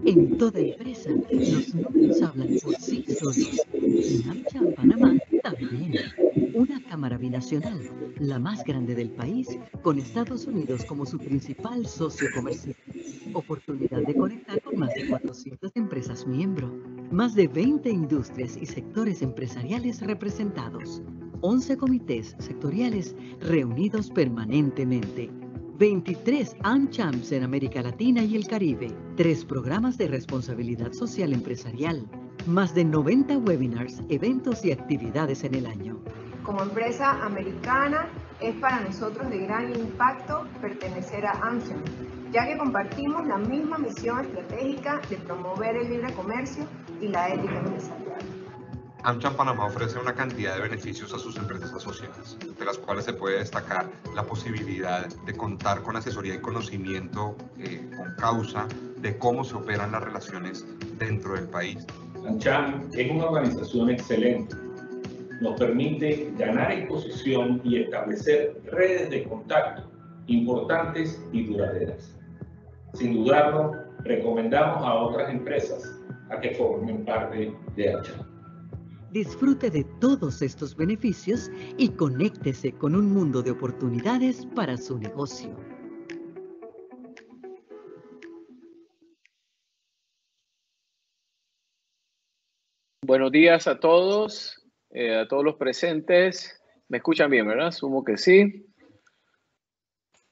En toda empresa, los números hablan por sí solos. En AmCham Panamá también. Una cámara binacional, la más grande del país, con Estados Unidos como su principal socio comercial. Oportunidad de conectar con más de 400 empresas miembro. Más de 20 industrias y sectores empresariales representados. 11 comités sectoriales reunidos permanentemente. 23 AmChams en América Latina y el Caribe, 3 programas de responsabilidad social empresarial, más de 90 webinars, eventos y actividades en el año. Como empresa americana, es para nosotros de gran impacto pertenecer a AmCham, ya que compartimos la misma misión estratégica de promover el libre comercio y la ética empresarial. AmCham Panamá ofrece una cantidad de beneficios a sus empresas asociadas, de las cuales se puede destacar la posibilidad de contar con asesoría y conocimiento con causa de cómo se operan las relaciones dentro del país. AmCham es una organización excelente. Nos permite ganar exposición y establecer redes de contacto importantes y duraderas. Sin dudarlo, recomendamos a otras empresas a que formen parte de AmCham. Disfrute de todos estos beneficios y conéctese con un mundo de oportunidades para su negocio. Buenos días a todos los presentes. ¿Me escuchan bien, verdad? Asumo que sí.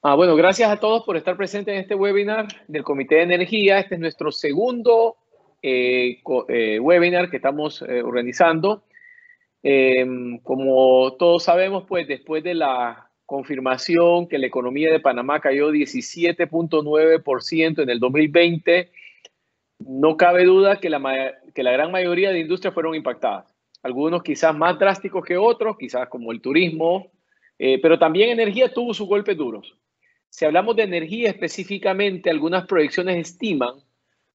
Bueno, gracias a todos por estar presentes en este webinar del Comité de Energía. Este es nuestro segundo webinar que estamos organizando. Como todos sabemos, pues después de la confirmación que la economía de Panamá cayó 17.9% en el 2020, no cabe duda que la gran mayoría de industrias fueron impactadas. Algunos quizás más drásticos que otros, quizás como el turismo, pero también energía tuvo sus golpes duros. Si hablamos de energía específicamente, algunas proyecciones estiman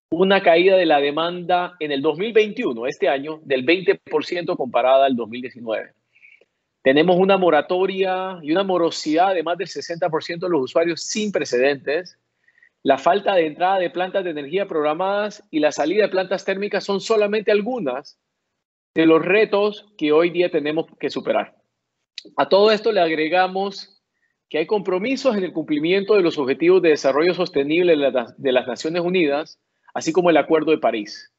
una caída de la demanda en el 2021, este año, del 20% comparada al 2019. Tenemos una moratoria y una morosidad de más del 60% de los usuarios sin precedentes. La falta de entrada de plantas de energía programadas y la salida de plantas térmicas son solamente algunas de los retos que hoy día tenemos que superar. A todo esto le agregamos que hay compromisos en el cumplimiento de los Objetivos de Desarrollo Sostenible de las Naciones Unidas, así como el Acuerdo de París.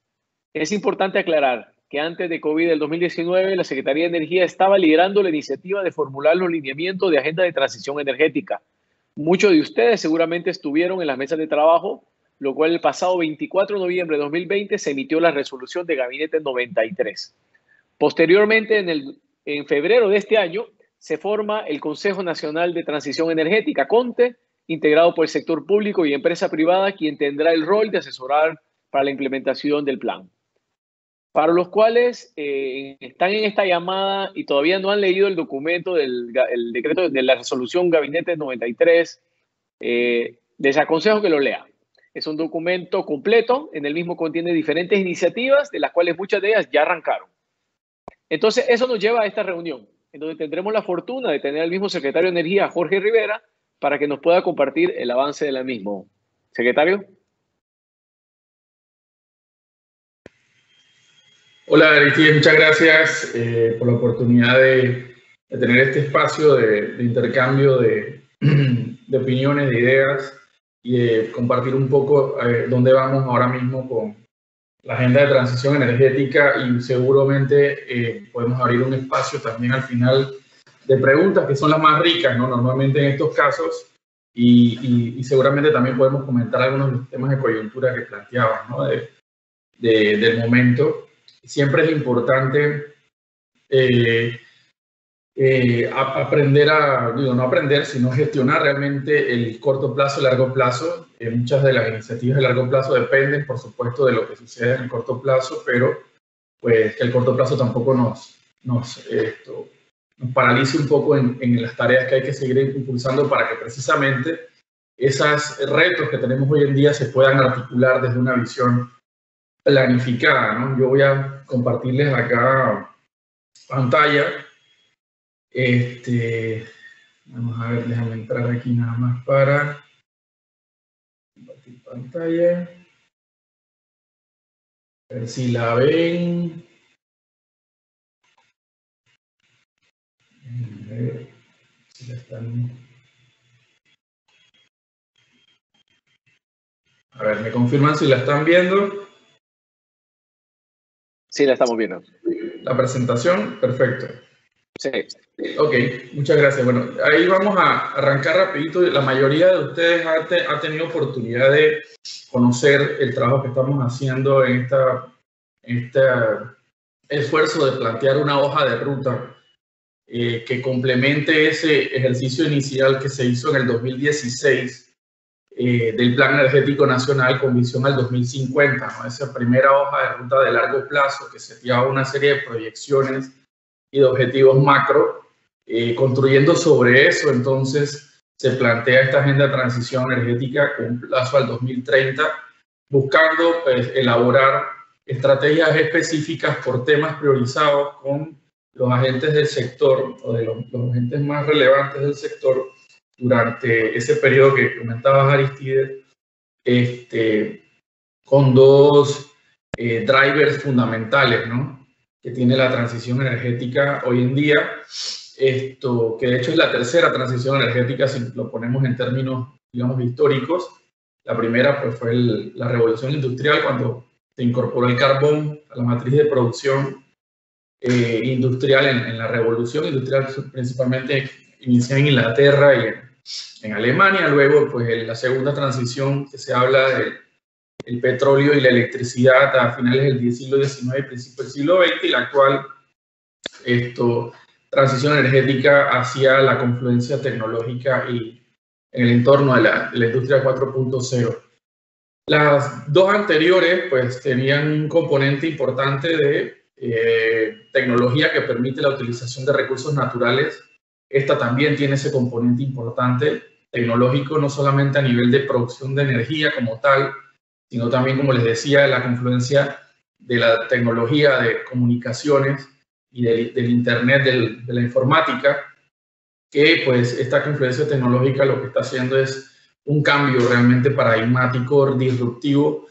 Es importante aclarar que antes de COVID del 2019, la Secretaría de Energía estaba liderando la iniciativa de formular los lineamientos de agenda de transición energética. Muchos de ustedes seguramente estuvieron en las mesas de trabajo, lo cual el pasado 24 de noviembre de 2020 se emitió la resolución de Gabinete 93. Posteriormente, en febrero de este año, se forma el Consejo Nacional de Transición Energética, CONTE, integrado por el sector público y empresa privada, quien tendrá el rol de asesorar para la implementación del plan. Para los cuales están en esta llamada y todavía no han leído el documento el decreto de la resolución Gabinete 93, les aconsejo que lo lean. Es un documento completo, en el mismo contiene diferentes iniciativas, de las cuales muchas de ellas ya arrancaron. Entonces, eso nos lleva a esta reunión, en donde tendremos la fortuna de tener al mismo secretario de Energía, Jorge Rivera, para que nos pueda compartir el avance de la misma. Secretario. Hola, Aristides, muchas gracias por la oportunidad de tener este espacio de intercambio de opiniones, de ideas y de compartir un poco dónde vamos ahora mismo con la agenda de transición energética y seguramente podemos abrir un espacio también al final de preguntas que son las más ricas, ¿no? Normalmente en estos casos y seguramente también podemos comentar algunos de los temas de coyuntura que planteaban, ¿no? Del momento. Siempre es importante aprender no aprender, sino gestionar realmente el corto plazo y largo plazo. Muchas de las iniciativas de largo plazo dependen, por supuesto, de lo que sucede en el corto plazo, pero pues que el corto plazo tampoco nos paralice un poco en las tareas que hay que seguir impulsando para que precisamente esos retos que tenemos hoy en día se puedan articular desde una visión planificada, ¿no? Yo voy a compartirles acá pantalla. Vamos a ver, déjame entrar aquí nada más para compartir pantalla. A ver si la ven. A ver si la están... A ver, ¿me confirman si la están viendo? Sí, la estamos viendo. La presentación, perfecto. Sí. Ok, muchas gracias. Bueno, ahí vamos a arrancar rapidito. La mayoría de ustedes ha tenido oportunidad de conocer el trabajo que estamos haciendo en este esfuerzo de plantear una hoja de ruta que complemente ese ejercicio inicial que se hizo en el 2016 del Plan Energético Nacional con visión al 2050, ¿no? Esa primera hoja de ruta de largo plazo que seteaba una serie de proyecciones y de objetivos macro. Construyendo sobre eso, entonces, se plantea esta agenda de transición energética con un plazo al 2030, buscando pues, elaborar estrategias específicas por temas priorizados con los agentes del sector o de los agentes más relevantes del sector durante ese periodo que comentabas, Aristides, con dos drivers fundamentales, ¿no?, que tiene la transición energética hoy en día. Que de hecho es la tercera transición energética si lo ponemos en términos, digamos, históricos. La primera pues, fue la revolución industrial, cuando se incorporó el carbón a la matriz de producción industrial en la revolución industrial, principalmente iniciada en Inglaterra y en Alemania. Luego, pues la segunda transición, que se habla del petróleo y la electricidad a finales del siglo XIX y principios del siglo XX, y la actual transición energética hacia la confluencia tecnológica y en el entorno de la industria 4.0. Las dos anteriores pues tenían un componente importante de tecnología que permite la utilización de recursos naturales. Esta también tiene ese componente importante tecnológico, no solamente a nivel de producción de energía como tal, sino también, como les decía, la confluencia de la tecnología de comunicaciones y del Internet, de la informática, que pues esta confluencia tecnológica lo que está haciendo es un cambio realmente paradigmático, disruptivo,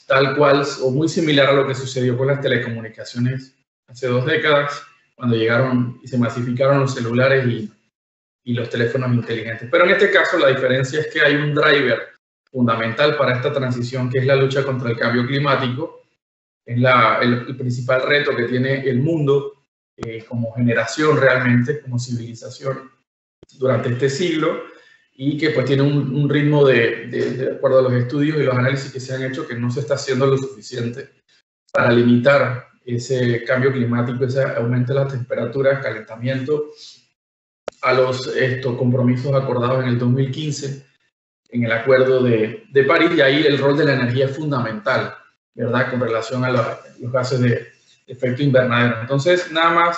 tal cual o muy similar a lo que sucedió con las telecomunicaciones hace 2 décadas, cuando llegaron y se masificaron los celulares y los teléfonos inteligentes. Pero en este caso la diferencia es que hay un driver fundamental para esta transición, que es la lucha contra el cambio climático. Es el principal reto que tiene el mundo como generación realmente, como civilización durante este siglo, y que pues tiene un ritmo de acuerdo a los estudios y los análisis que se han hecho, que no se está haciendo lo suficiente para limitar ese cambio climático, ese aumento de las temperaturas, calentamiento, a los compromisos acordados en el 2015 en el Acuerdo de París, y ahí el rol de la energía es fundamental, ¿verdad?, con relación a los gases de efecto invernadero. Entonces, nada más,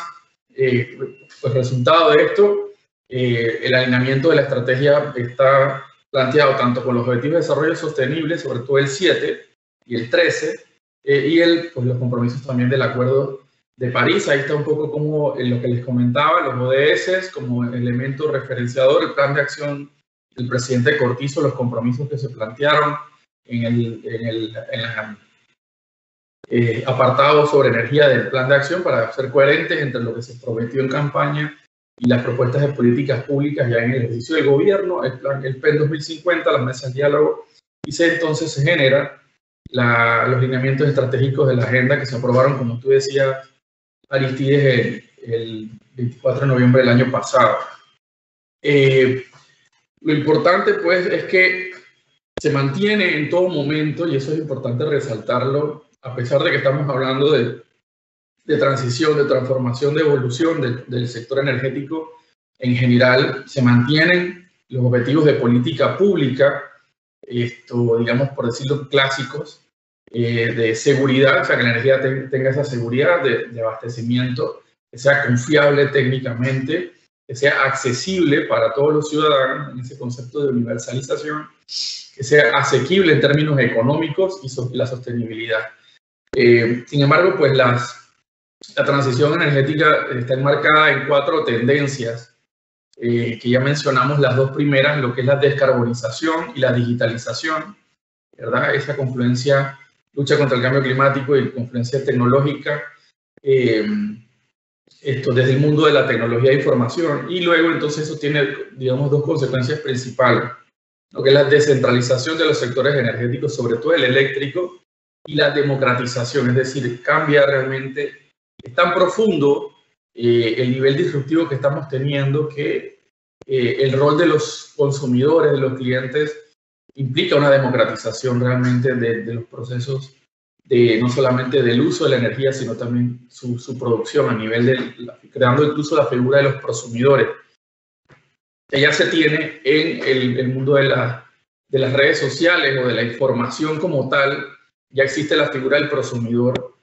pues resultado de esto, el alineamiento de la estrategia está planteado tanto con los Objetivos de Desarrollo Sostenible, sobre todo el 7 y el 13, y pues los compromisos también del Acuerdo de París. Ahí está un poco como en lo que les comentaba, los ODS como elemento referenciador, el plan de acción del presidente Cortizo, los compromisos que se plantearon en el apartado sobre energía del plan de acción, para ser coherentes entre lo que se prometió en campaña y las propuestas de políticas públicas ya en el ejercicio del gobierno, el PEN 2050, las mesas de diálogo, y entonces se generan los lineamientos estratégicos de la agenda que se aprobaron, como tú decías, Aristides, el 24 de noviembre del año pasado. Lo importante, pues, es que se mantiene en todo momento, y eso es importante resaltarlo, a pesar de que estamos hablando de transición, de transformación, de evolución del sector energético en general, se mantienen los objetivos de política pública, digamos, por decirlo, clásicos, de seguridad, o sea, que la energía tenga esa seguridad de abastecimiento, que sea confiable técnicamente, que sea accesible para todos los ciudadanos en ese concepto de universalización, que sea asequible en términos económicos y la sostenibilidad. Sin embargo, pues la transición energética está enmarcada en 4 tendencias que ya mencionamos, las 2 primeras, lo que es la descarbonización y la digitalización, ¿verdad? Esa confluencia lucha contra el cambio climático y confluencia tecnológica, esto desde el mundo de la tecnología de información, y luego entonces eso tiene, digamos, dos consecuencias principales, lo que es la descentralización de los sectores energéticos, sobre todo el eléctrico, y la democratización, es decir, cambia realmente, es tan profundo el nivel disruptivo que estamos teniendo que el rol de los consumidores, de los clientes, implica una democratización realmente de los procesos, no solamente del uso de la energía, sino también su producción a nivel creando incluso la figura de los prosumidores, que ya se tiene en el mundo de las redes sociales o de la información como tal. Ya existe la figura del prosumidor,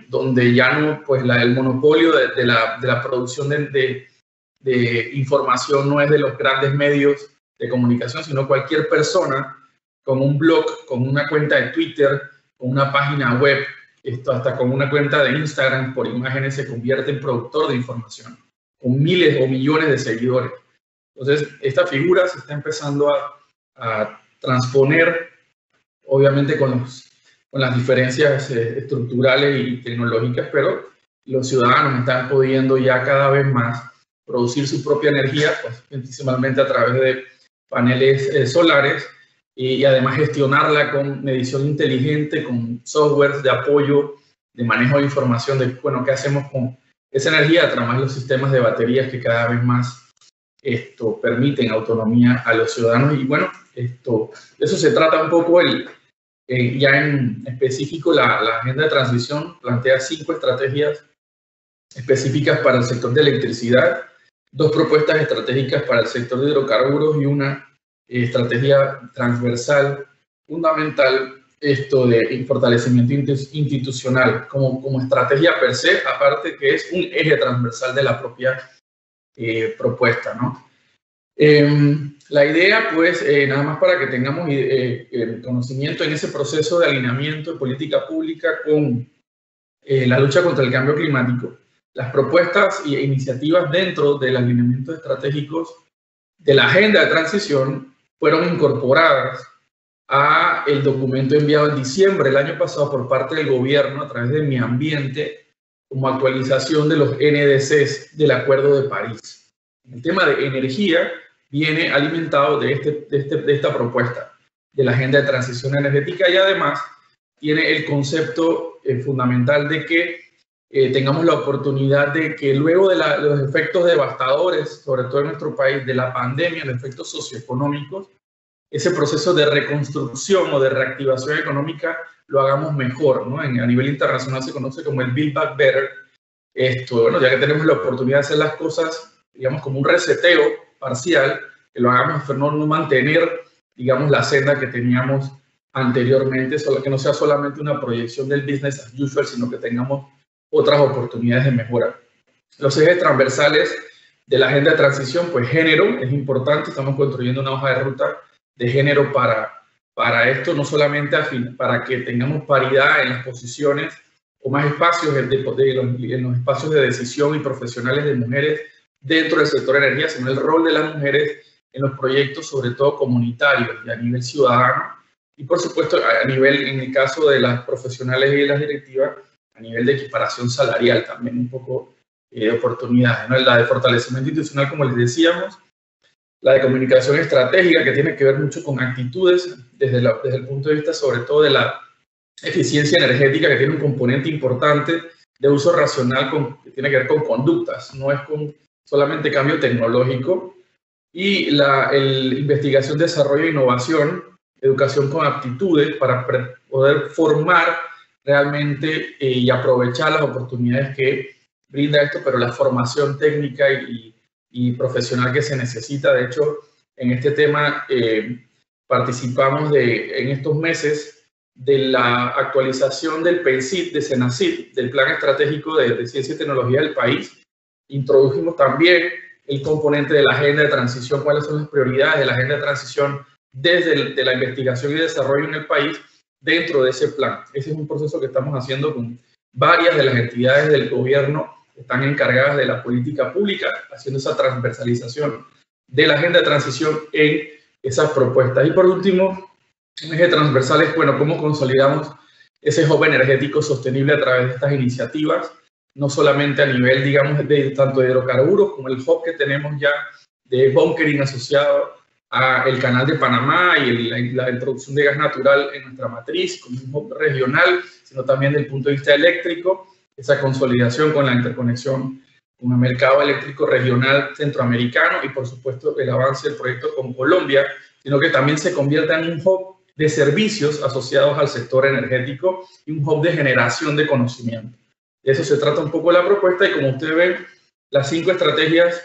donde ya no, pues el monopolio de la producción de información no es de los grandes medios de comunicación, sino cualquier persona con un blog, con una cuenta de Twitter, con una página web, hasta con una cuenta de Instagram por imágenes, se convierte en productor de información, con miles o millones de seguidores. Entonces, esta figura se está empezando a transponer, obviamente con las diferencias estructurales y tecnológicas, pero los ciudadanos están pudiendo ya cada vez más producir su propia energía, pues principalmente a través de paneles solares, y además gestionarla con medición inteligente, con softwares de apoyo, de manejo de información, de, bueno, qué hacemos con esa energía, a través de los sistemas de baterías que cada vez más permiten autonomía a los ciudadanos. Y bueno, de eso se trata un poco ya en específico la agenda de transición. Plantea 5 estrategias específicas para el sector de electricidad, 2 propuestas estratégicas para el sector de hidrocarburos y una estrategia transversal fundamental, de fortalecimiento institucional como estrategia per se, aparte que es un eje transversal de la propia propuesta, ¿no? La idea, pues, nada más para que tengamos el conocimiento en ese proceso de alineamiento de política pública con la lucha contra el cambio climático, las propuestas e iniciativas dentro del alineamiento estratégicos de la agenda de transición fueron incorporadas a el documento enviado en diciembre del año pasado por parte del gobierno a través de Mi Ambiente como actualización de los NDCs del Acuerdo de París. El tema de energía viene alimentado de esta propuesta de la agenda de transición energética, y además tiene el concepto fundamental de que tengamos la oportunidad de que luego de los efectos devastadores, sobre todo en nuestro país, de la pandemia, los efectos socioeconómicos, ese proceso de reconstrucción o de reactivación económica lo hagamos mejor, ¿no? A nivel internacional se conoce como el Build Back Better. Bueno, ya que tenemos la oportunidad de hacer las cosas, digamos, como un reseteo parcial, que lo hagamos, no mantener, digamos, la senda que teníamos anteriormente, solo que no sea solamente una proyección del business as usual, sino que tengamos otras oportunidades de mejora. Los ejes transversales de la agenda de transición, pues género es importante, estamos construyendo una hoja de ruta de género para esto, no solamente para que tengamos paridad en las posiciones o más espacios en los espacios de decisión y profesionales de mujeres dentro del sector energía, sino el rol de las mujeres en los proyectos, sobre todo comunitarios y a nivel ciudadano, y por supuesto a nivel, en el caso de las profesionales y de las directivas, a nivel de equiparación salarial también, un poco de oportunidades, ¿no? La de fortalecimiento institucional, como les decíamos, la de comunicación estratégica, que tiene que ver mucho con actitudes desde el punto de vista sobre todo de la eficiencia energética, que tiene un componente importante de uso racional que tiene que ver con conductas, no es con solamente cambio tecnológico, y la investigación, desarrollo e innovación, educación con aptitudes para poder formar realmente y aprovechar las oportunidades que brinda esto, pero la formación técnica y profesional que se necesita. De hecho, en este tema participamos en estos meses de la actualización del PENSIT, de CENACIT, del Plan Estratégico de Ciencia y Tecnología del país. Introdujimos también el componente de la agenda de transición, cuáles son las prioridades de la agenda de transición desde la investigación y desarrollo en el país dentro de ese plan. Ese es un proceso que estamos haciendo con varias de las entidades del gobierno que están encargadas de la política pública, haciendo esa transversalización de la agenda de transición en esas propuestas. Y por último, un eje transversal es, bueno, cómo consolidamos ese hub energético sostenible a través de estas iniciativas, no solamente a nivel, digamos, de tanto de hidrocarburos como el hub que tenemos ya de bunkering asociado al canal de Panamá y la introducción de gas natural en nuestra matriz, como un hub regional, sino también desde el punto de vista eléctrico, esa consolidación con la interconexión con el mercado eléctrico regional centroamericano y, por supuesto, el avance del proyecto con Colombia, sino que también se convierta en un hub de servicios asociados al sector energético y un hub de generación de conocimiento. De eso se trata un poco la propuesta y, como usted ve, las 5 estrategias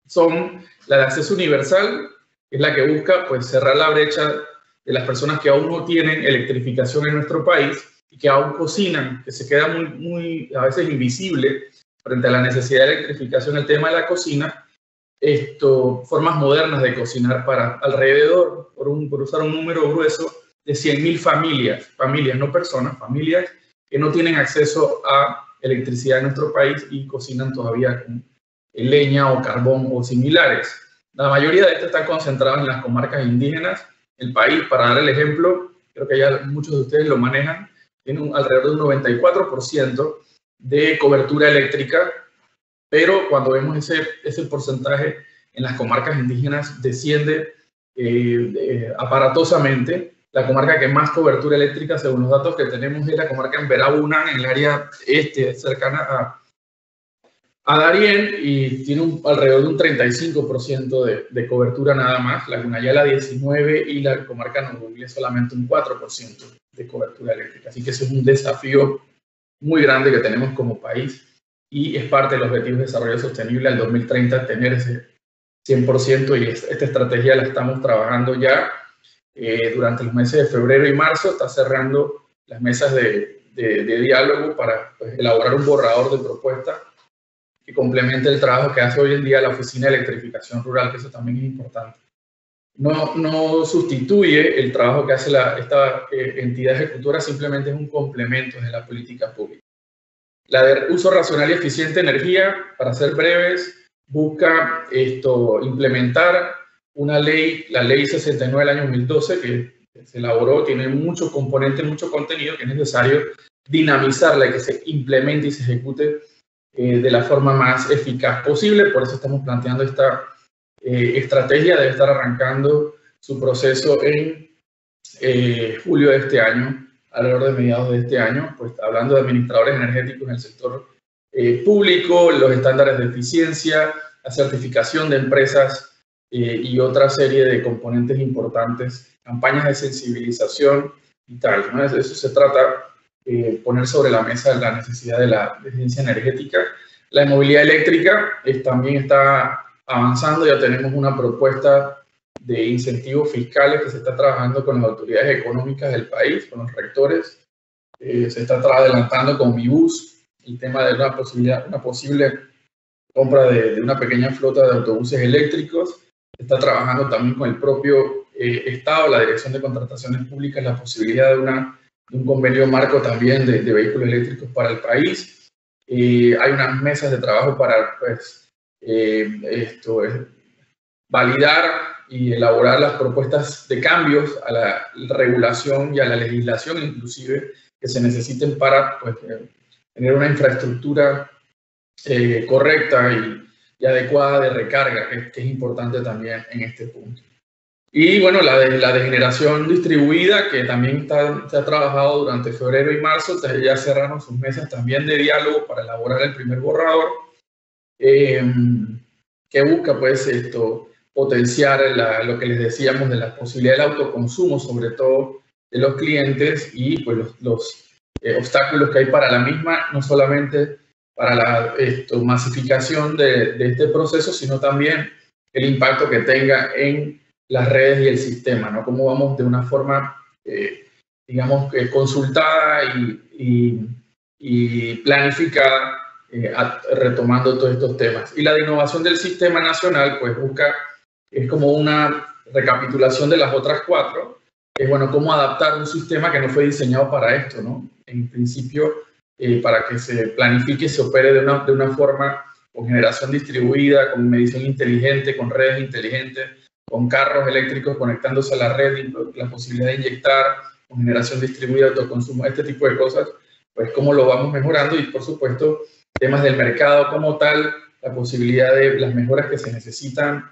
son la de acceso universal, que es la que busca pues, cerrar la brecha de las personas que aún no tienen electrificación en nuestro país y que aún cocinan, que se queda muy a veces invisible frente a la necesidad de electrificación, el tema de la cocina, formas modernas de cocinar para alrededor, por usar un número grueso, de 100.000 familias, no personas, familias que no tienen acceso a electricidad en nuestro país y cocinan todavía con leña o carbón o similares. La mayoría de estas están concentradas en las comarcas indígenas. El país, para dar el ejemplo, creo que ya muchos de ustedes lo manejan, tiene alrededor de un 94% de cobertura eléctrica, pero cuando vemos ese porcentaje en las comarcas indígenas desciende aparatosamente. La comarca que más cobertura eléctrica, según los datos que tenemos, es la comarca en Verabunán, en el área cercana a Darién, y tiene alrededor de un 35% de cobertura nada más. La Gunayala 19% y la comarca Noroña solamente un 4% de cobertura eléctrica. Así que ese es un desafío muy grande que tenemos como país y es parte de los objetivos de desarrollo sostenible al 2030 tener ese 100%, y esta estrategia la estamos trabajando ya durante los meses de febrero y marzo. Está cerrando las mesas de diálogo para pues, elaborar un borrador de propuesta que complemente el trabajo que hace hoy en día la Oficina de Electrificación Rural, que eso también es importante. No sustituye el trabajo que hace esta entidad ejecutora, simplemente es un complemento de la política pública. La de uso racional y eficiente de energía, para ser breves, busca implementar una ley, la Ley 69 del año 2012, que se elaboró, tiene muchos componentes, mucho contenido, que es necesario dinamizarla y que se implemente y se ejecute de la forma más eficaz posible. Por eso estamos planteando esta estrategia. Debe estar arrancando su proceso en julio de este año, alrededor de mediados de este año, pues hablando de administradores energéticos en el sector público, los estándares de eficiencia, la certificación de empresas y otra serie de componentes importantes, campañas de sensibilización y tal, ¿no? Eso se trata poner sobre la mesa la necesidad de la eficiencia energética. La movilidad eléctrica también está avanzando. Ya tenemos una propuesta de incentivos fiscales que se está trabajando con las autoridades económicas del país, con los rectores. Se está adelantando con MIBUS el tema de una posible compra de una pequeña flota de autobuses eléctricos. Se está trabajando también con el propio Estado, la Dirección de Contrataciones Públicas, la posibilidad de un convenio marco también de vehículos eléctricos para el país. Hay unas mesas de trabajo para pues, validar y elaborar las propuestas de cambios a la regulación y a la legislación inclusive que se necesiten para pues, tener una infraestructura correcta y adecuada de recarga, que es importante también en este punto. Y bueno, la de generación distribuida, que también se ha trabajado durante febrero y marzo, ya cerraron sus mesas también de diálogo para elaborar el primer borrador, que busca pues potenciar lo que les decíamos de la posibilidad del autoconsumo, sobre todo de los clientes, y pues los obstáculos que hay para la misma, no solamente para la masificación de este proceso, sino también el impacto que tenga en las redes y el sistema, ¿no? Cómo vamos de una forma, digamos, consultada y planificada, retomando todos estos temas. Y la de innovación del sistema nacional, pues es como una recapitulación de las otras 4. Es bueno, cómo adaptar un sistema que no fue diseñado para esto, ¿no? En principio, para que se planifique y se opere de una forma con generación distribuida, con medición inteligente, con redes inteligentes, con carros eléctricos conectándose a la red, la posibilidad de inyectar con generación distribuida, autoconsumo, este tipo de cosas, pues cómo lo vamos mejorando y por supuesto temas del mercado como tal, la posibilidad de las mejoras que se necesitan,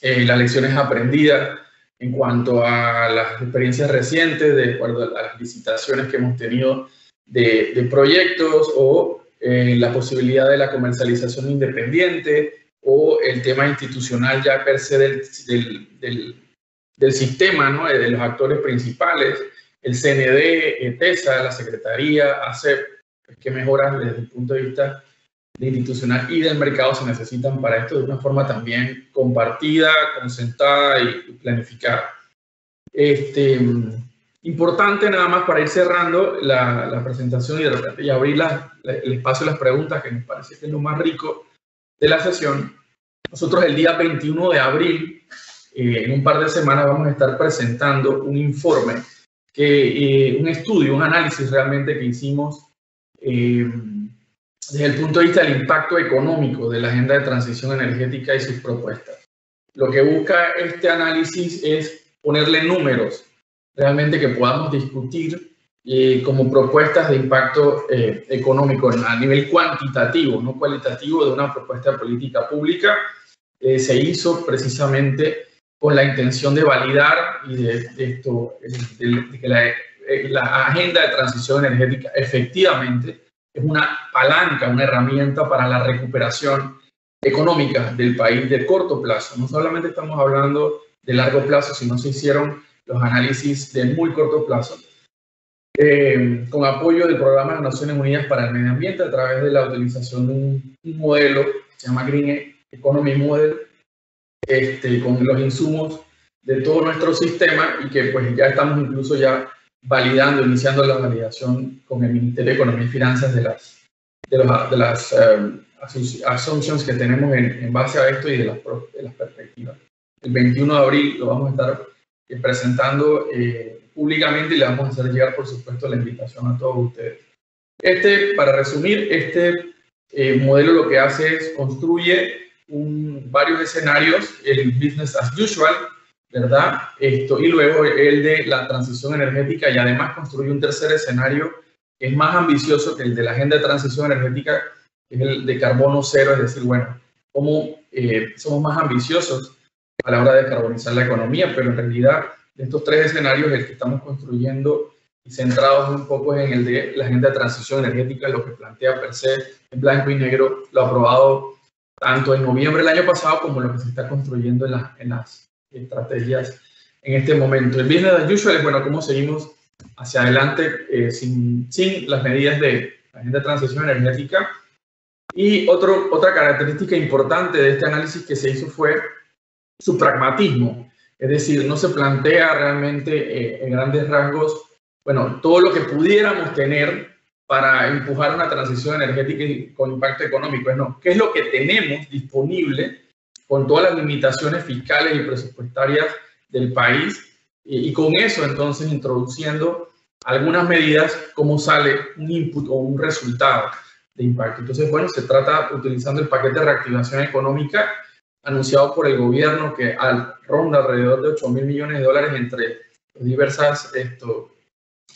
las lecciones aprendidas en cuanto a las experiencias recientes, de acuerdo a las licitaciones que hemos tenido de proyectos o la posibilidad de la comercialización independiente o el tema institucional ya per se del sistema, ¿no? De los actores principales, el CND, TESA, la Secretaría, ACEP, qué mejoras desde el punto de vista institucional y del mercado se necesitan para esto de una forma también compartida, consentada y planificada. Importante nada más para ir cerrando la presentación y de repente ya abrir el espacio a las preguntas, que nos parece que es lo más rico de la sesión. Nosotros el día 21 de abril, en un par de semanas, vamos a estar presentando un informe, un estudio, un análisis realmente que hicimos desde el punto de vista del impacto económico de la agenda de transición energética y sus propuestas. Lo que busca este análisis es ponerle números realmente que podamos discutir como propuestas de impacto económico a nivel cuantitativo, no cualitativo, de una propuesta de política pública. Se hizo precisamente con la intención de validar y de que la agenda de transición energética efectivamente es una palanca, una herramienta para la recuperación económica del país de corto plazo. No solamente estamos hablando de largo plazo, sino se hicieron los análisis de muy corto plazo, con apoyo del Programa de las Naciones Unidas para el Medio Ambiente a través de la utilización de un modelo que se llama Green Economy Model, con los insumos de todo nuestro sistema y que pues ya estamos incluso ya validando, iniciando la validación con el Ministerio de Economía y Finanzas de las assumptions que tenemos en base a esto y de las perspectivas. El 21 de abril lo vamos a estar presentando públicamente y le vamos a hacer llegar, por supuesto, la invitación a todos ustedes. Para resumir, modelo lo que hace es construye varios escenarios, el business as usual, ¿verdad? Y luego el de la transición energética y además construye un tercer escenario que es más ambicioso que el de la agenda de transición energética, que es el de carbono cero, es decir, bueno, cómo somos más ambiciosos a la hora de descarbonizar la economía, pero en realidad de estos tres escenarios el que estamos construyendo y centrados un poco en el de la agenda de transición energética, lo que plantea per se en blanco y negro, lo aprobado tanto en noviembre del año pasado como lo que se está construyendo en las estrategias en este momento. El business as usual es, bueno, cómo seguimos hacia adelante sin las medidas de la agenda de transición energética. Y otra característica importante de este análisis que se hizo fue su pragmatismo, es decir, no se plantea realmente en grandes rasgos, bueno, todo lo que pudiéramos tener para empujar una transición energética con impacto económico, no, ¿qué es lo que tenemos disponible con todas las limitaciones fiscales y presupuestarias del país? Y con eso entonces introduciendo algunas medidas, cómo sale un input o un resultado de impacto. Entonces, bueno, se trata utilizando el paquete de reactivación económica anunciado por el gobierno que ronda alrededor de 8.000 millones de dólares entre diversas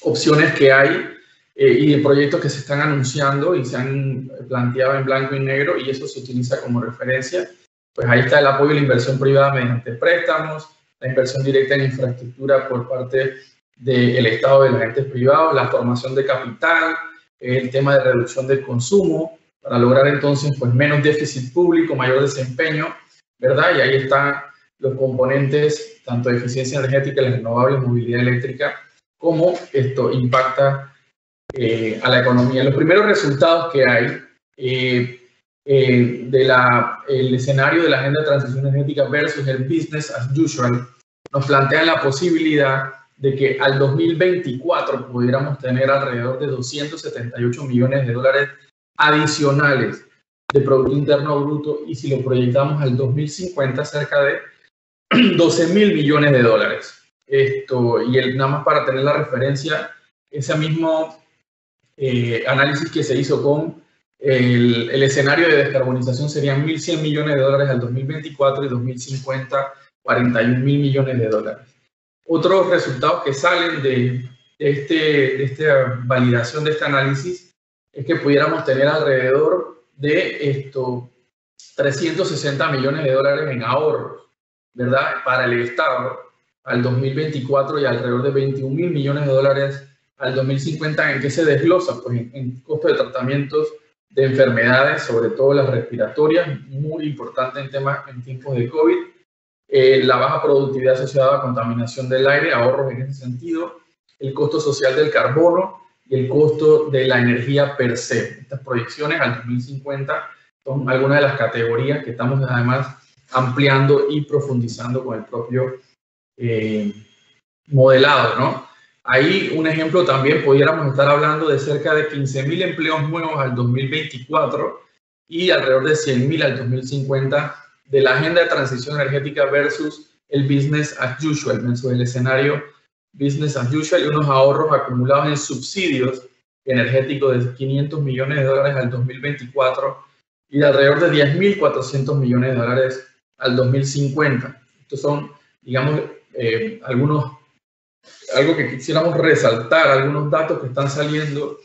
opciones que hay y de proyectos que se están anunciando y se han planteado en blanco y negro, y eso se utiliza como referencia. Pues ahí está el apoyo a la inversión privada mediante préstamos, la inversión directa en infraestructura por parte del Estado y de los entes privados, la formación de capital, el tema de reducción del consumo, para lograr entonces pues menos déficit público, mayor desempeño, ¿verdad? Y ahí están los componentes tanto de eficiencia energética, las renovables, movilidad eléctrica, cómo esto impacta a la economía. Los primeros resultados que hay el escenario de la agenda de transición energética versus el business as usual nos plantean la posibilidad de que al 2024 pudiéramos tener alrededor de 278 millones de dólares adicionales de Producto Interno Bruto, y si lo proyectamos al 2050 cerca de 12.000 millones de dólares. Y nada más para tener la referencia, ese mismo análisis que se hizo con el escenario de descarbonización serían 1.100 millones de dólares al 2024 y 2050 41.000 millones de dólares. Otros resultados que salen de esta validación de este análisis es que pudiéramos tener alrededor de 360 millones de dólares en ahorros, ¿verdad?, para el Estado al 2024 y alrededor de 21 mil millones de dólares al 2050. ¿En qué se desglosa? Pues en costo de tratamientos de enfermedades, sobre todo las respiratorias, muy importante en tiempos de COVID. La baja productividad asociada a contaminación del aire, ahorros en ese sentido, el costo social del carbono y el costo de la energía per se. Estas proyecciones al 2050 son algunas de las categorías que estamos además ampliando y profundizando con el propio modelado, ¿no? Ahí un ejemplo también pudiéramos estar hablando de cerca de 15.000 empleos nuevos al 2024 y alrededor de 100.000 al 2050 de la agenda de transición energética versus el business as usual, versus el escenario business as usual, y unos ahorros acumulados en subsidios energéticos de 500 millones de dólares al 2024 y de alrededor de 10.400 millones de dólares al 2050. Estos son, digamos, algo que quisiéramos resaltar, algunos datos que están saliendo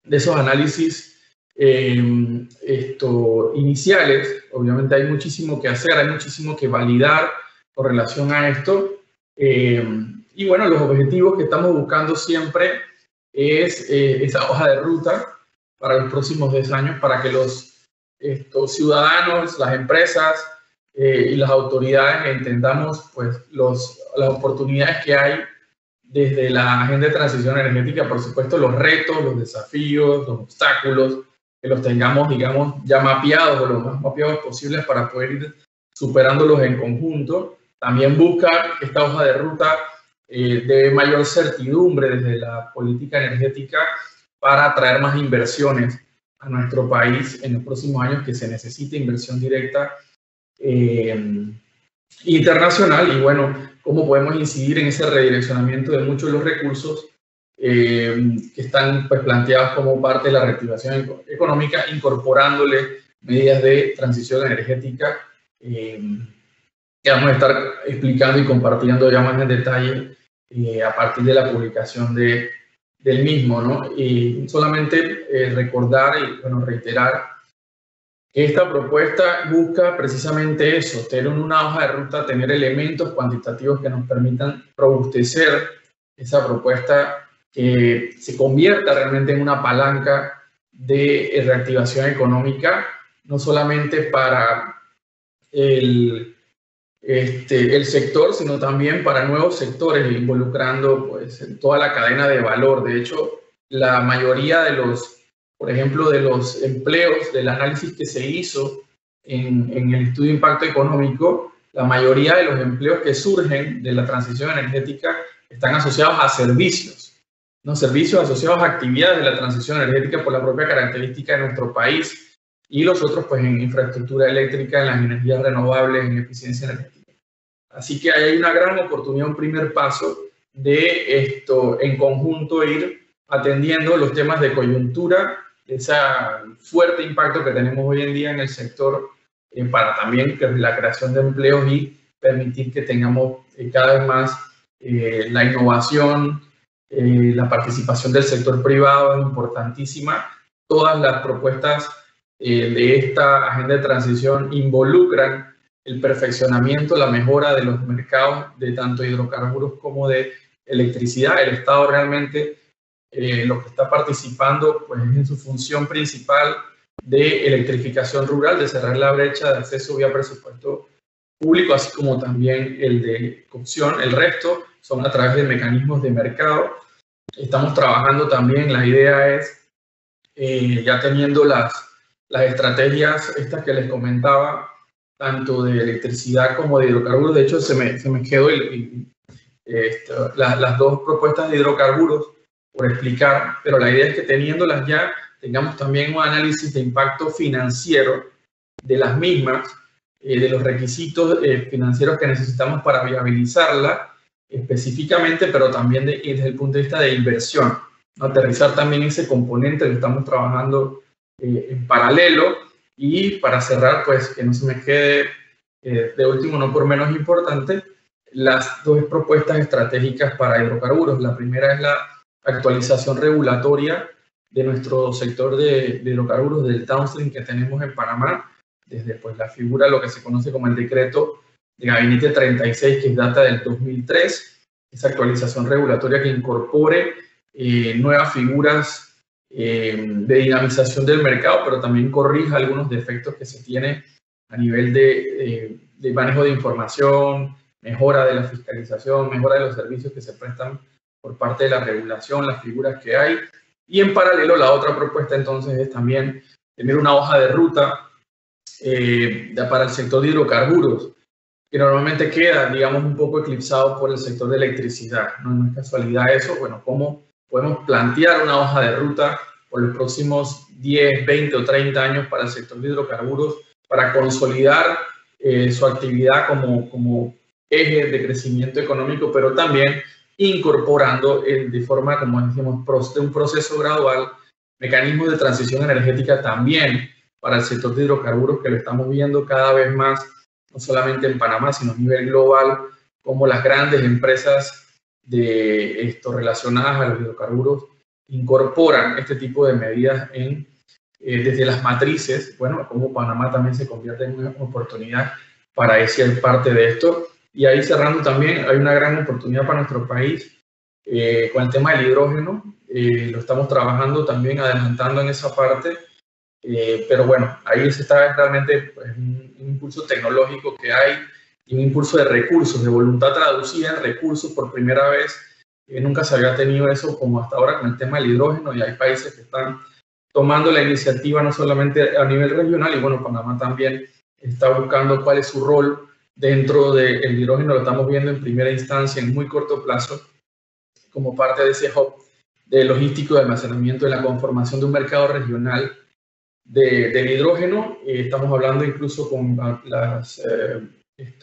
de esos análisis iniciales. Obviamente hay muchísimo que hacer, hay muchísimo que validar con relación a esto. Y bueno, los objetivos que estamos buscando siempre es esa hoja de ruta para los próximos 10 años, para que los ciudadanos, las empresas y las autoridades entendamos pues las oportunidades que hay desde la agenda de transición energética, por supuesto los retos, los desafíos, los obstáculos, que los tengamos, digamos, ya mapeados o lo más mapeados posibles para poder ir superándolos en conjunto. También buscar esta hoja de ruta de mayor certidumbre desde la política energética para atraer más inversiones a nuestro país en los próximos años, que se necesita inversión directa internacional. Y bueno, cómo podemos incidir en ese redireccionamiento de muchos de los recursos que están pues planteados como parte de la reactivación económica, incorporándole medidas de transición energética que vamos a estar explicando y compartiendo ya más en detalle a partir de la publicación del mismo, ¿no? Y solamente recordar y bueno, reiterar que esta propuesta busca precisamente eso, tener una hoja de ruta, tener elementos cuantitativos que nos permitan robustecer esa propuesta, que se convierta realmente en una palanca de reactivación económica, no solamente para el sector, sino también para nuevos sectores, involucrando pues en toda la cadena de valor. De hecho, la mayoría de por ejemplo, de los empleos, del análisis que se hizo en el estudio de impacto económico, la mayoría de los empleos que surgen de la transición energética están asociados a servicios, ¿no? Servicios asociados a actividades de la transición energética por la propia característica de nuestro país, y los otros pues en infraestructura eléctrica, en las energías renovables, en eficiencia energética. Así que hay una gran oportunidad, un primer paso de esto en conjunto ir atendiendo los temas de coyuntura, ese fuerte impacto que tenemos hoy en día en el sector, para también la creación de empleos y permitir que tengamos cada vez más la innovación, la participación del sector privado es importantísima. Todas las propuestas de esta agenda de transición involucran el perfeccionamiento, la mejora de los mercados de tanto hidrocarburos como de electricidad. El Estado realmente lo que está participando pues, es en su función principal de electrificación rural, de cerrar la brecha de acceso vía presupuesto público, así como también el de cocción. El resto son a través de mecanismos de mercado. Estamos trabajando también, la idea es, ya teniendo las estrategias estas que les comentaba, tanto de electricidad como de hidrocarburos. De hecho, se me quedó las dos propuestas de hidrocarburos por explicar, pero la idea es que teniéndolas ya, tengamos también un análisis de impacto financiero de las mismas, de los requisitos financieros que necesitamos para viabilizarla específicamente, pero también desde el punto de vista de inversión, ¿no? Aterrizar también ese componente que estamos trabajando en paralelo. Y para cerrar, pues que no se me quede de último, no por menos importante, las dos propuestas estratégicas para hidrocarburos. La primera es la actualización regulatoria de nuestro sector de hidrocarburos, del downstream que tenemos en Panamá, desde pues, la figura, lo que se conoce como el decreto de Gabinete 36, que data del 2003, esa actualización regulatoria que incorpore nuevas figuras de dinamización del mercado, pero también corrija algunos defectos que se tienen a nivel de manejo de información, mejora de la fiscalización, mejora de los servicios que se prestan por parte de la regulación, las figuras que hay. Y en paralelo, la otra propuesta entonces es también tener una hoja de ruta para el sector de hidrocarburos, que normalmente queda, digamos, un poco eclipsado por el sector de electricidad. No es casualidad eso. Bueno, ¿cómo podemos plantear una hoja de ruta por los próximos 10, 20 o 30 años para el sector de hidrocarburos para consolidar su actividad como eje de crecimiento económico, pero también incorporando de forma, como decimos, de un proceso gradual, mecanismos de transición energética también para el sector de hidrocarburos, que lo estamos viendo cada vez más, no solamente en Panamá, sino a nivel global, como las grandes empresas relacionadas a los hidrocarburos incorporan este tipo de medidas desde las matrices. Bueno, como Panamá también se convierte en una oportunidad para ser parte de esto. Y ahí cerrando también, hay una gran oportunidad para nuestro país con el tema del hidrógeno. Lo estamos trabajando también, adelantando en esa parte. Pero bueno, ahí se está realmente pues, un impulso tecnológico que hay y un impulso de recursos, de voluntad traducida en recursos por primera vez. Nunca se había tenido eso como hasta ahora con el tema del hidrógeno, y hay países que están tomando la iniciativa no solamente a nivel regional, y bueno, Panamá también está buscando cuál es su rol dentro del hidrógeno. Lo estamos viendo en primera instancia, en muy corto plazo, como parte de ese hub de logístico de almacenamiento en la conformación de un mercado regional del hidrógeno. Estamos hablando incluso con las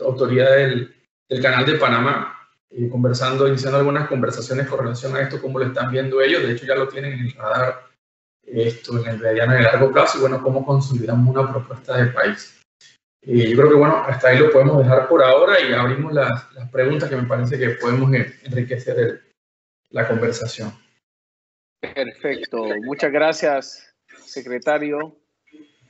autoridades del Canal de Panamá, iniciando algunas conversaciones con relación a esto, cómo lo están viendo ellos. De hecho, ya lo tienen en el radar, en el mediano y el largo plazo, y bueno, cómo consolidamos una propuesta de país. Yo creo que bueno, hasta ahí lo podemos dejar por ahora y abrimos las preguntas que me parece que podemos enriquecer la conversación. Perfecto, muchas gracias, secretario.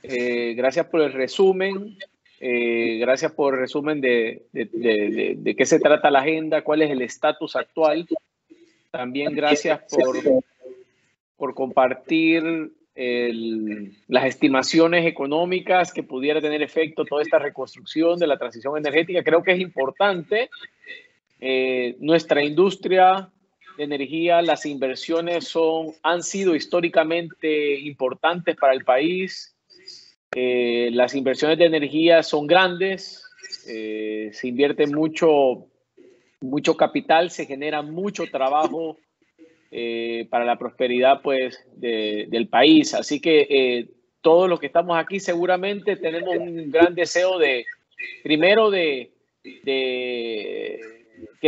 Gracias por el resumen. Gracias por el resumen de qué se trata la agenda, cuál es el estatus actual. También gracias por compartir las estimaciones económicas que pudiera tener efecto toda esta reconstrucción de la transición energética. Creo que es importante. Nuestra industria de energía, las inversiones han sido históricamente importantes para el país. Las inversiones de energía son grandes, se invierte mucho capital, se genera mucho trabajo para la prosperidad pues, del país. Así que todos los que estamos aquí seguramente tenemos un gran deseo primero de que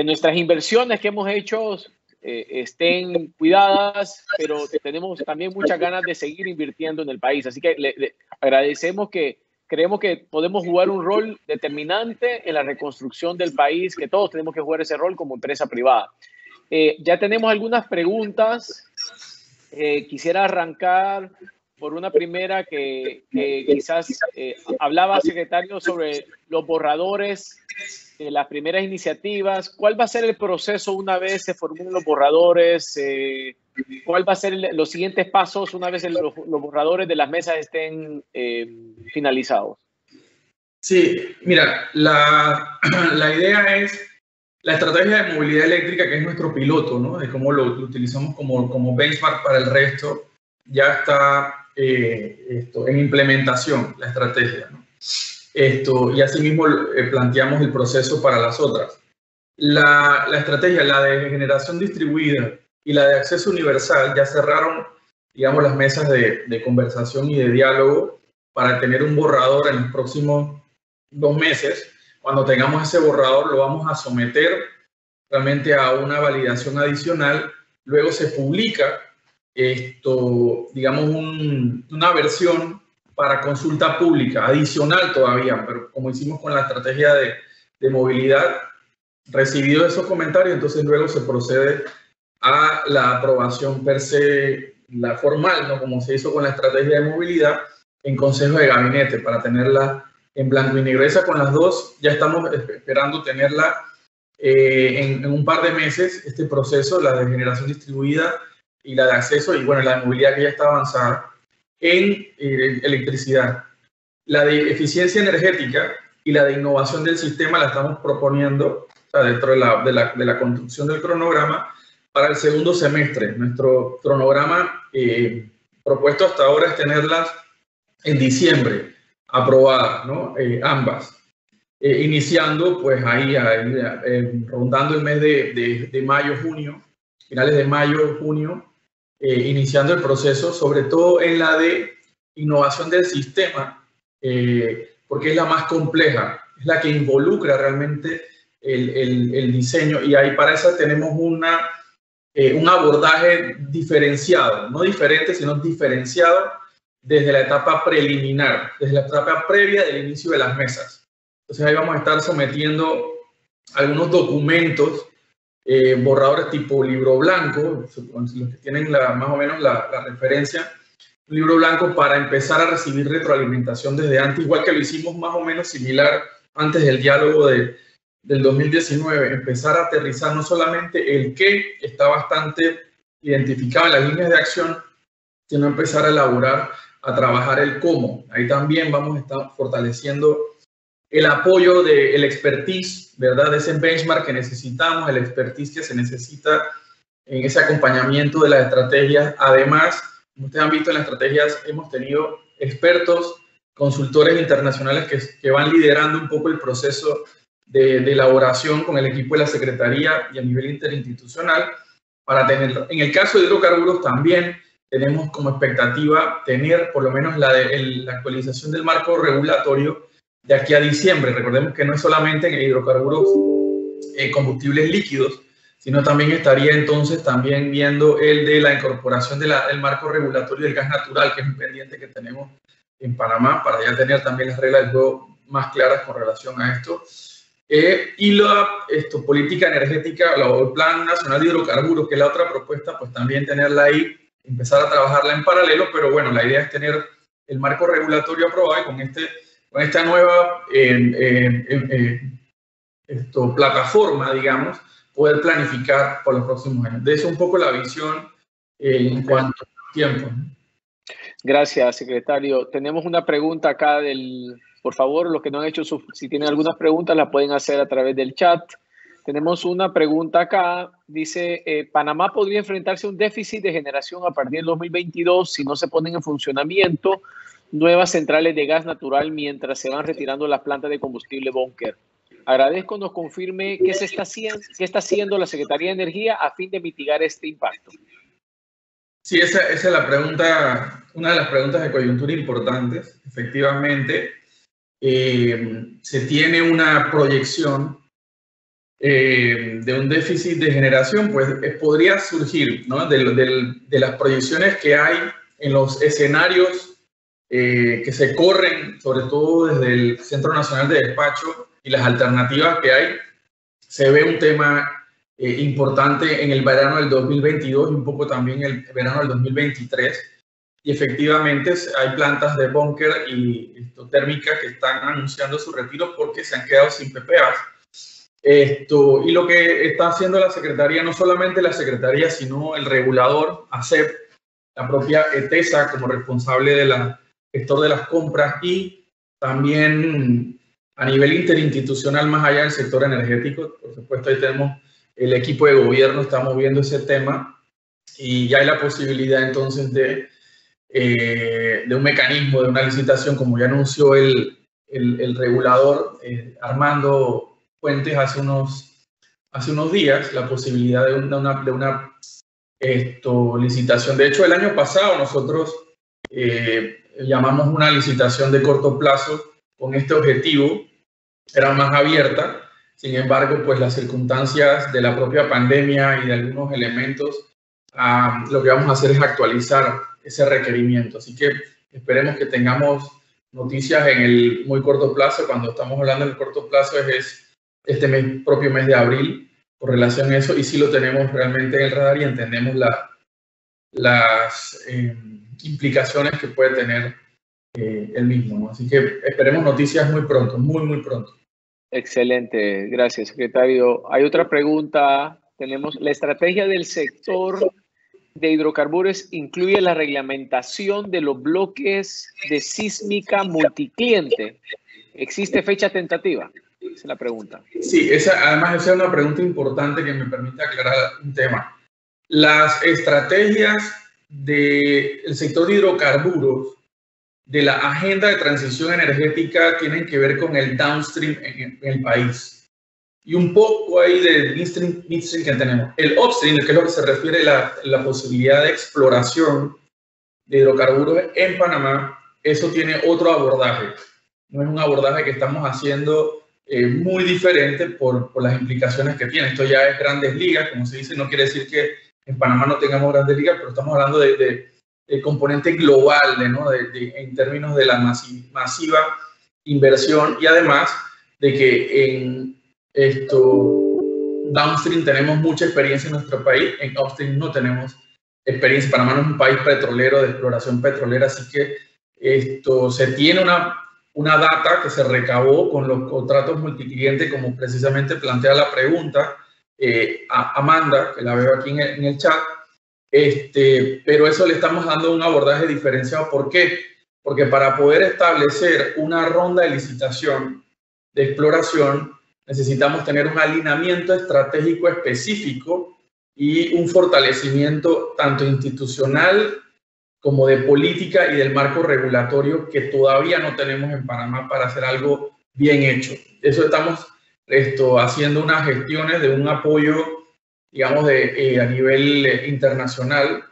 nuestras inversiones que hemos hecho estén cuidadas, pero tenemos también muchas ganas de seguir invirtiendo en el país. Así que le agradecemos que creemos que podemos jugar un rol determinante en la reconstrucción del país, que todos tenemos que jugar ese rol como empresa privada. Ya tenemos algunas preguntas. Quisiera arrancar por una primera que quizás hablaba, secretario, sobre los borradores de las primeras iniciativas. ¿Cuál va a ser el proceso una vez se formulen los borradores? ¿Cuál va a ser los siguientes pasos una vez los borradores de las mesas estén finalizados? Sí, mira, la idea es la estrategia de movilidad eléctrica, que es nuestro piloto, ¿no? De cómo lo utilizamos como benchmark para el resto. Ya está en implementación la estrategia, ¿no? Y asimismo planteamos el proceso para las otras. La estrategia, la de generación distribuida y la de acceso universal, ya cerraron, digamos, las mesas de conversación y de diálogo para tener un borrador en los próximos 2 meses. Cuando tengamos ese borrador lo vamos a someter realmente a una validación adicional. Luego se publica digamos, una versión para consulta pública, adicional todavía, pero como hicimos con la estrategia de movilidad, recibido esos comentarios, entonces luego se procede a la aprobación per se, la formal, ¿no? Como se hizo con la estrategia de movilidad en Consejo de Gabinete, para tenerla en blanco y negro. Esa con las dos ya estamos esperando tenerla en un par de meses, este proceso, la de generación distribuida y la de acceso, y bueno, la de movilidad que ya está avanzada en electricidad. La de eficiencia energética y la de innovación del sistema la estamos proponiendo, o sea, dentro de la construcción del cronograma, para el segundo semestre. Nuestro cronograma propuesto hasta ahora es tenerlas en diciembre, aprobadas, ¿no? Ambas. Iniciando, pues ahí rondando el mes de mayo, junio, finales de mayo, junio, iniciando el proceso, sobre todo en la de innovación del sistema, porque es la más compleja, es la que involucra realmente el diseño, y ahí para eso tenemos un abordaje diferenciado, no diferente, sino diferenciado desde la etapa preliminar, desde la etapa previa del inicio de las mesas. Entonces ahí vamos a estar sometiendo algunos documentos, borradores tipo libro blanco, los que tienen más o menos la referencia, un libro blanco para empezar a recibir retroalimentación desde antes, igual que lo hicimos más o menos similar antes del diálogo del 2019, empezar a aterrizar no solamente el qué, está bastante identificado en las líneas de acción, sino empezar a elaborar, a trabajar el cómo. Ahí también vamos a estar fortaleciendo el apoyo del expertise, ¿verdad? De ese benchmark que necesitamos, el expertise que se necesita en ese acompañamiento de las estrategias. Además, como ustedes han visto, en las estrategias hemos tenido expertos, consultores internacionales que van liderando un poco el proceso de elaboración con el equipo de la Secretaría y a nivel interinstitucional para tenerlo. En el caso de hidrocarburos también tenemos como expectativa tener por lo menos la actualización del marco regulatorio de aquí a diciembre. Recordemos que no es solamente en hidrocarburos combustibles líquidos, sino también estaría entonces también viendo el de la incorporación del marco regulatorio del gas natural, que es un pendiente que tenemos en Panamá, para ya tener también las reglas del juego más claras con relación a esto. Y la política energética, el Plan Nacional de Hidrocarburos, que es la otra propuesta, pues también tenerla ahí, empezar a trabajarla en paralelo, pero bueno, la idea es tener el marco regulatorio aprobado y con esta nueva plataforma, digamos, poder planificar por los próximos años. De eso un poco la visión en cuanto a tiempo. Gracias, secretario. Tenemos una pregunta acá por favor, los que no han hecho si tienen algunas preguntas, las pueden hacer a través del chat. Tenemos una pregunta acá. Dice, Panamá podría enfrentarse a un déficit de generación a partir del 2022 si no se ponen en funcionamiento nuevas centrales de gas natural mientras se van retirando las plantas de combustible búnker. Agradezco nos confirme qué está haciendo la Secretaría de Energía a fin de mitigar este impacto. Sí, esa es la pregunta, una de las preguntas de coyuntura importantes. Efectivamente, se tiene una proyección de un déficit de generación, pues podría surgir, ¿no? de las proyecciones que hay en los escenarios que se corren, sobre todo desde el Centro Nacional de Despacho, y las alternativas que hay. Se ve un tema importante en el verano del 2022 y un poco también el verano del 2023. Y efectivamente hay plantas de búnker y térmicas que están anunciando su retiro porque se han quedado sin PPAs. Y lo que está haciendo la Secretaría, no solamente la Secretaría, sino el regulador, ACEP, la propia ETESA como responsable del sector de las compras, y también a nivel interinstitucional, más allá del sector energético. Por supuesto, ahí tenemos el equipo de gobierno, estamos viendo ese tema, y ya hay la posibilidad entonces de un mecanismo, de una licitación, como ya anunció el regulador Armando Fuentes hace unos días, la posibilidad de una licitación. De hecho, el año pasado nosotros llamamos una licitación de corto plazo con este objetivo, era más abierta. Sin embargo, pues las circunstancias de la propia pandemia y de algunos elementos, lo que vamos a hacer es actualizar ese requerimiento. Así que esperemos que tengamos noticias en el muy corto plazo. Cuando estamos hablando del corto plazo es propio mes de abril con relación a eso, y sí lo tenemos realmente en el radar y entendemos las implicaciones que puede tener el mismo, ¿no? Así que esperemos noticias muy pronto, muy pronto. Excelente, gracias, secretario. Hay otra pregunta. Tenemos, ¿la estrategia del sector de hidrocarburos incluye la reglamentación de los bloques de sísmica multicliente? ¿Existe fecha tentativa? Esa es la pregunta. Sí, además esa es una pregunta importante que me permite aclarar un tema. Las estrategias del sector de hidrocarburos de la agenda de transición energética tienen que ver con el downstream en el país. Y un poco ahí del midstream que tenemos. El upstream, que es lo que se refiere a la posibilidad de exploración de hidrocarburos en Panamá, eso tiene otro abordaje. No es un abordaje que estamos haciendo muy diferente por las implicaciones que tiene. Esto ya es grandes ligas, como se dice, no quiere decir que en Panamá no tengamos grandes ligas, pero estamos hablando de componente global, ¿no? En términos de la masiva inversión, y además de que en downstream tenemos mucha experiencia en nuestro país, en upstream no tenemos experiencia. Panamá no es un país petrolero, de exploración petrolera, así que se tiene una data que se recabó con los contratos multiclientes, como precisamente plantea la pregunta a Amanda, que la veo aquí en el chat. Pero eso le estamos dando un abordaje diferenciado. ¿Por qué? Porque para poder establecer una ronda de licitación de exploración necesitamos tener un alineamiento estratégico específico y un fortalecimiento tanto institucional como de política y del marco regulatorio que todavía no tenemos en Panamá para hacer algo bien hecho. Eso estamos haciendo unas gestiones de un apoyo, digamos, a nivel internacional.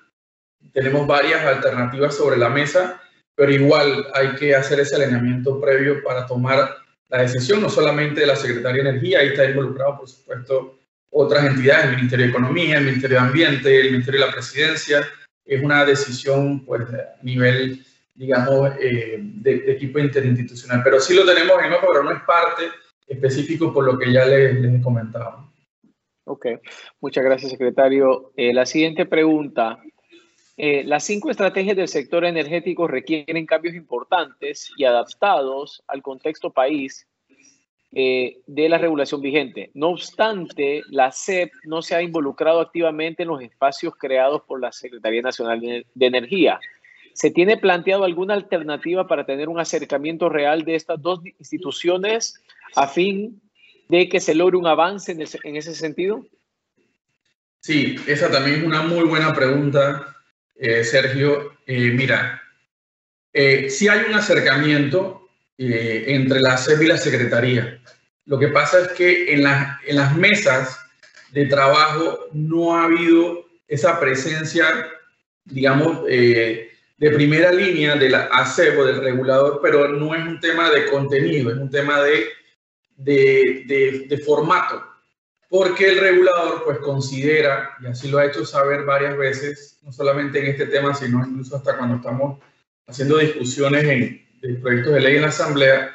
Tenemos varias alternativas sobre la mesa, pero igual hay que hacer ese alineamiento previo para tomar la decisión, no solamente de la Secretaría de Energía, ahí está involucrado, por supuesto, otras entidades, el Ministerio de Economía, el Ministerio de Ambiente, el Ministerio de la Presidencia. Es una decisión, pues, a nivel, digamos, de equipo interinstitucional. Pero sí lo tenemos en mapa, pero no es parte específico por lo que ya les he comentado. Ok, muchas gracias, secretario. La siguiente pregunta. Las 5 estrategias del sector energético requieren cambios importantes y adaptados al contexto país de la regulación vigente. No obstante, la SEP no se ha involucrado activamente en los espacios creados por la Secretaría Nacional de Energía. ¿Se tiene planteado alguna alternativa para tener un acercamiento real de estas dos instituciones a fin de que se logre un avance en ese sentido? Sí, esa también es una muy buena pregunta, Sergio. Mira, sí hay un acercamiento entre la SEP y la Secretaría. Lo que pasa es que en las mesas de trabajo no ha habido esa presencia, digamos, de primera línea de la ASEP o del regulador, pero no es un tema de contenido, es un tema de formato, porque el regulador pues considera, y así lo ha hecho saber varias veces, no solamente en este tema, sino incluso hasta cuando estamos haciendo discusiones de proyectos de ley en la Asamblea,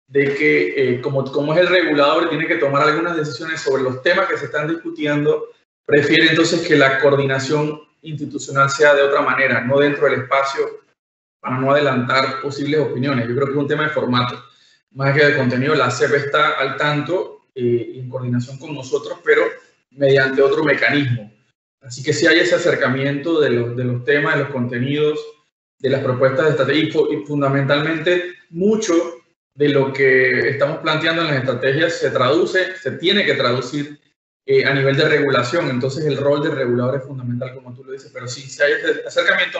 de que como es el regulador, tiene que tomar algunas decisiones sobre los temas que se están discutiendo, prefiere entonces que la coordinación institucional sea de otra manera, no dentro del espacio, para no adelantar posibles opiniones. Yo creo que es un tema de formato, más que de contenido. La SEP está al tanto en coordinación con nosotros, pero mediante otro mecanismo. Así que sí hay ese acercamiento de los temas, de los contenidos, de las propuestas de estrategia, y fundamentalmente mucho de lo que estamos planteando en las estrategias se tiene que traducir a nivel de regulación. Entonces el rol del regulador es fundamental, como tú lo dices, pero sí hay ese acercamiento,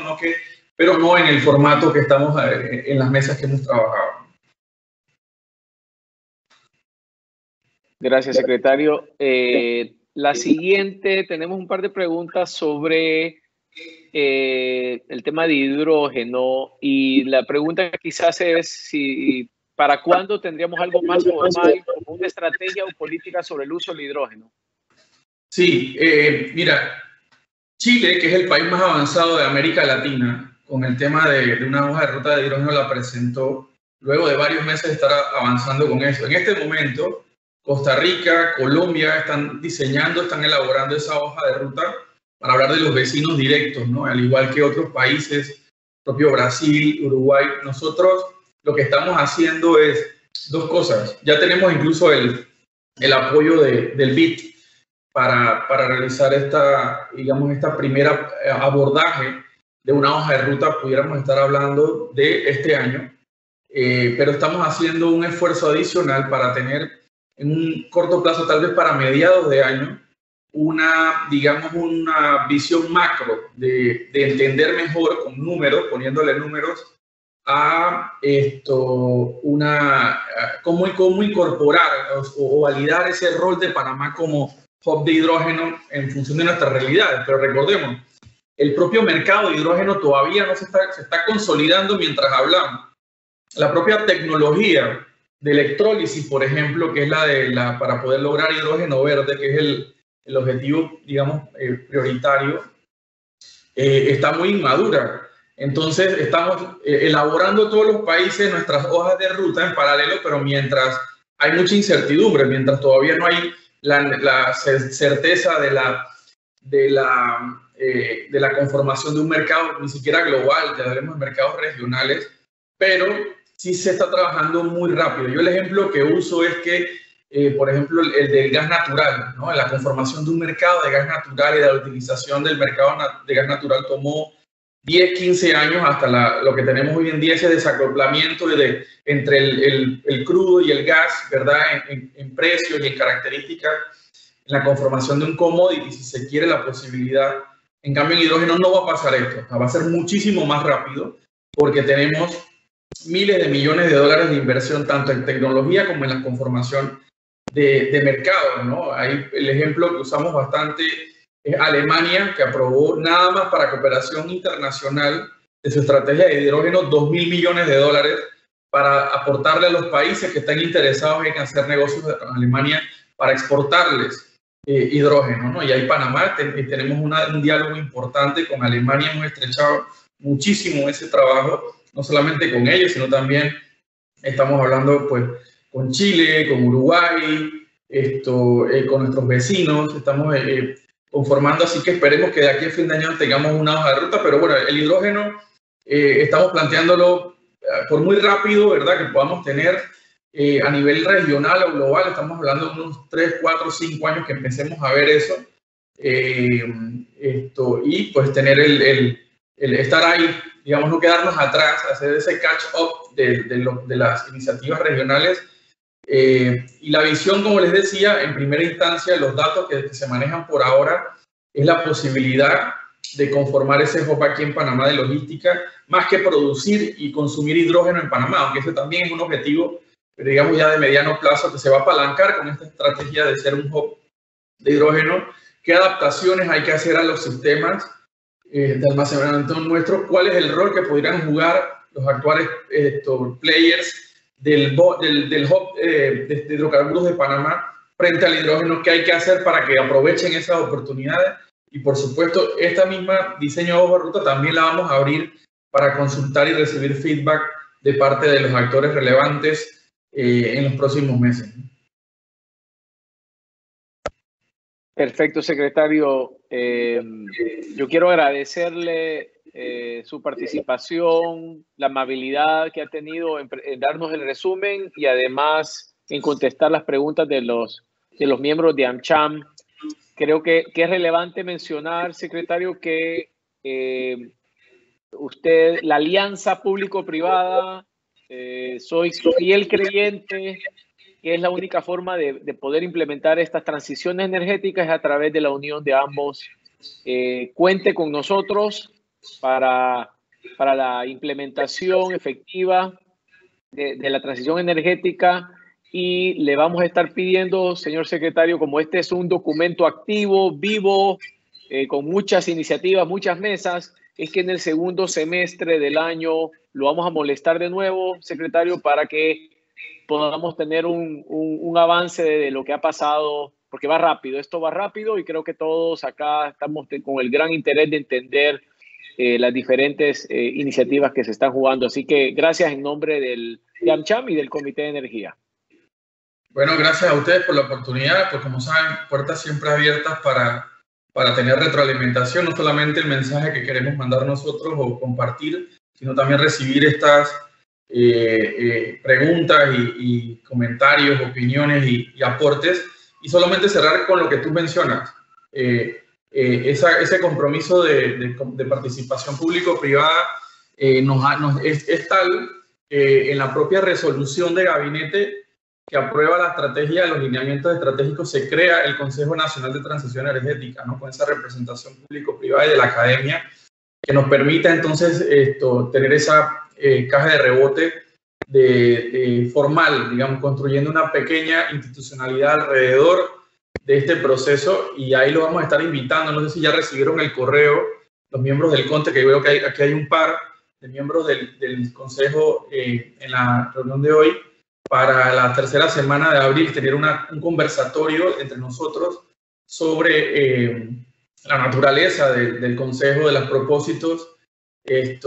pero no en el formato que estamos en las mesas que hemos trabajado. Gracias, secretario. La siguiente, tenemos un par de preguntas sobre el tema de hidrógeno, y la pregunta quizás es si ¿para cuándo tendríamos algo más formal, como una estrategia o política sobre el uso del hidrógeno? Sí, mira, Chile, que es el país más avanzado de América Latina, con el tema de una hoja de ruta de hidrógeno, la presentó luego de varios meses de estar avanzando con eso. En este momento, Costa Rica, Colombia están diseñando, están elaborando esa hoja de ruta para hablar de los vecinos directos, ¿no? Al igual que otros países, propio Brasil, Uruguay. Nosotros lo que estamos haciendo es dos cosas. Ya tenemos incluso el apoyo del BID para realizar esta primera abordaje de una hoja de ruta. Pudiéramos estar hablando de este año, pero estamos haciendo un esfuerzo adicional para tener en un corto plazo, tal vez para mediados de año, una visión macro de entender mejor con números, poniéndole números a cómo incorporar o validar ese rol de Panamá como hub de hidrógeno en función de nuestras realidades. Pero recordemos, el propio mercado de hidrógeno todavía no se está consolidando mientras hablamos. La propia tecnología de electrólisis, por ejemplo, que es para poder lograr hidrógeno verde, que es el objetivo, digamos, prioritario, está muy inmadura. Entonces, estamos elaborando todos los países nuestras hojas de ruta en paralelo, pero mientras hay mucha incertidumbre, mientras todavía no hay la certeza de la conformación de un mercado, ni siquiera global, ya hablemos de mercados regionales, pero sí se está trabajando muy rápido. Yo el ejemplo que uso es que, por ejemplo, el del gas natural, ¿no? La conformación de un mercado de gas natural y de la utilización del mercado de gas natural tomó 10, 15 años hasta lo que tenemos hoy en día, ese desacoplamiento entre el crudo y el gas, ¿verdad? En precios y en características, en la conformación de un commodity, si se quiere la posibilidad. En cambio, en hidrógeno no va a pasar esto, va a ser muchísimo más rápido porque tenemos miles de millones de dólares de inversión tanto en tecnología como en la conformación de mercados, ¿no? Ahí el ejemplo que usamos bastante es Alemania, que aprobó nada más para cooperación internacional de su estrategia de hidrógeno 2.000 millones de dólares para aportarle a los países que están interesados en hacer negocios con Alemania para exportarles hidrógeno, ¿no? Y ahí Panamá tenemos un diálogo importante con Alemania, hemos estrechado muchísimo ese trabajo, no solamente con ellos, sino también estamos hablando pues con Chile, con Uruguay, con nuestros vecinos, estamos conformando, así que esperemos que de aquí a fin de año tengamos una hoja de ruta, pero bueno, el hidrógeno estamos planteándolo por muy rápido, ¿verdad? Que podamos tener a nivel regional o global, estamos hablando de unos 3, 4, 5 años que empecemos a ver eso, y pues tener el estar ahí, digamos, no quedarnos atrás, hacer ese catch-up de las iniciativas regionales. Y la visión, como les decía, en primera instancia, los datos que se manejan por ahora es la posibilidad de conformar ese hub aquí en Panamá de logística, más que producir y consumir hidrógeno en Panamá, aunque ese también es un objetivo, digamos, ya de mediano plazo que se va a apalancar con esta estrategia de ser un hub de hidrógeno. ¿Qué adaptaciones hay que hacer a los sistemas de almacenamiento nuestro? ¿Cuál es el rol que podrían jugar los actuales players del hub de hidrocarburos de Panamá frente al hidrógeno? ¿Qué hay que hacer para que aprovechen esas oportunidades? Y por supuesto, esta misma diseño de hoja de ruta también la vamos a abrir para consultar y recibir feedback de parte de los actores relevantes en los próximos meses. Perfecto, secretario. Yo quiero agradecerle su participación, la amabilidad que ha tenido en darnos el resumen y además en contestar las preguntas de los miembros de AmCham. Creo que es relevante mencionar, secretario, que usted, la alianza público-privada, soy fiel creyente que es la única forma de poder implementar estas transiciones energéticas a través de la unión de ambos. Cuente con nosotros para la implementación efectiva de la transición energética y le vamos a estar pidiendo, señor secretario, como este es un documento activo, vivo, con muchas iniciativas, muchas mesas, es que en el segundo semestre del año lo vamos a molestar de nuevo, secretario, para que podamos tener un avance de lo que ha pasado, porque va rápido, esto va rápido y creo que todos acá estamos con el gran interés de entender las diferentes iniciativas que se están jugando. Así que gracias en nombre de AmCham y del Comité de Energía. Bueno, gracias a ustedes por la oportunidad. Pues como saben, puertas siempre abiertas para tener retroalimentación, no solamente el mensaje que queremos mandar nosotros o compartir, sino también recibir estas preguntas y comentarios, opiniones y aportes. Y solamente cerrar con lo que tú mencionas. Ese compromiso de participación público-privada es tal en la propia resolución de gabinete que aprueba la estrategia de los lineamientos estratégicos, se crea el Consejo Nacional de Transición Energética, ¿no? Con esa representación público-privada y de la academia, que nos permita entonces tener esa caja de rebote formal, digamos, construyendo una pequeña institucionalidad alrededor de este proceso, y ahí lo vamos a estar invitando. No sé si ya recibieron el correo los miembros del CONTE, que veo que aquí hay un par de miembros del Consejo en la reunión de hoy, para la tercera semana de abril tener un conversatorio entre nosotros sobre la naturaleza del Consejo, de los propósitos, e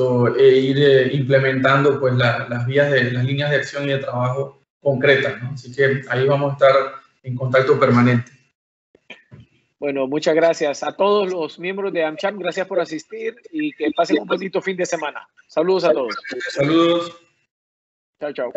ir implementando pues las líneas de acción y de trabajo concretas, ¿no? Así que ahí vamos a estar en contacto permanente. Bueno, muchas gracias a todos los miembros de AmCham. Gracias por asistir y que pasen un bonito fin de semana. Saludos a todos. Saludos. Chao, chao.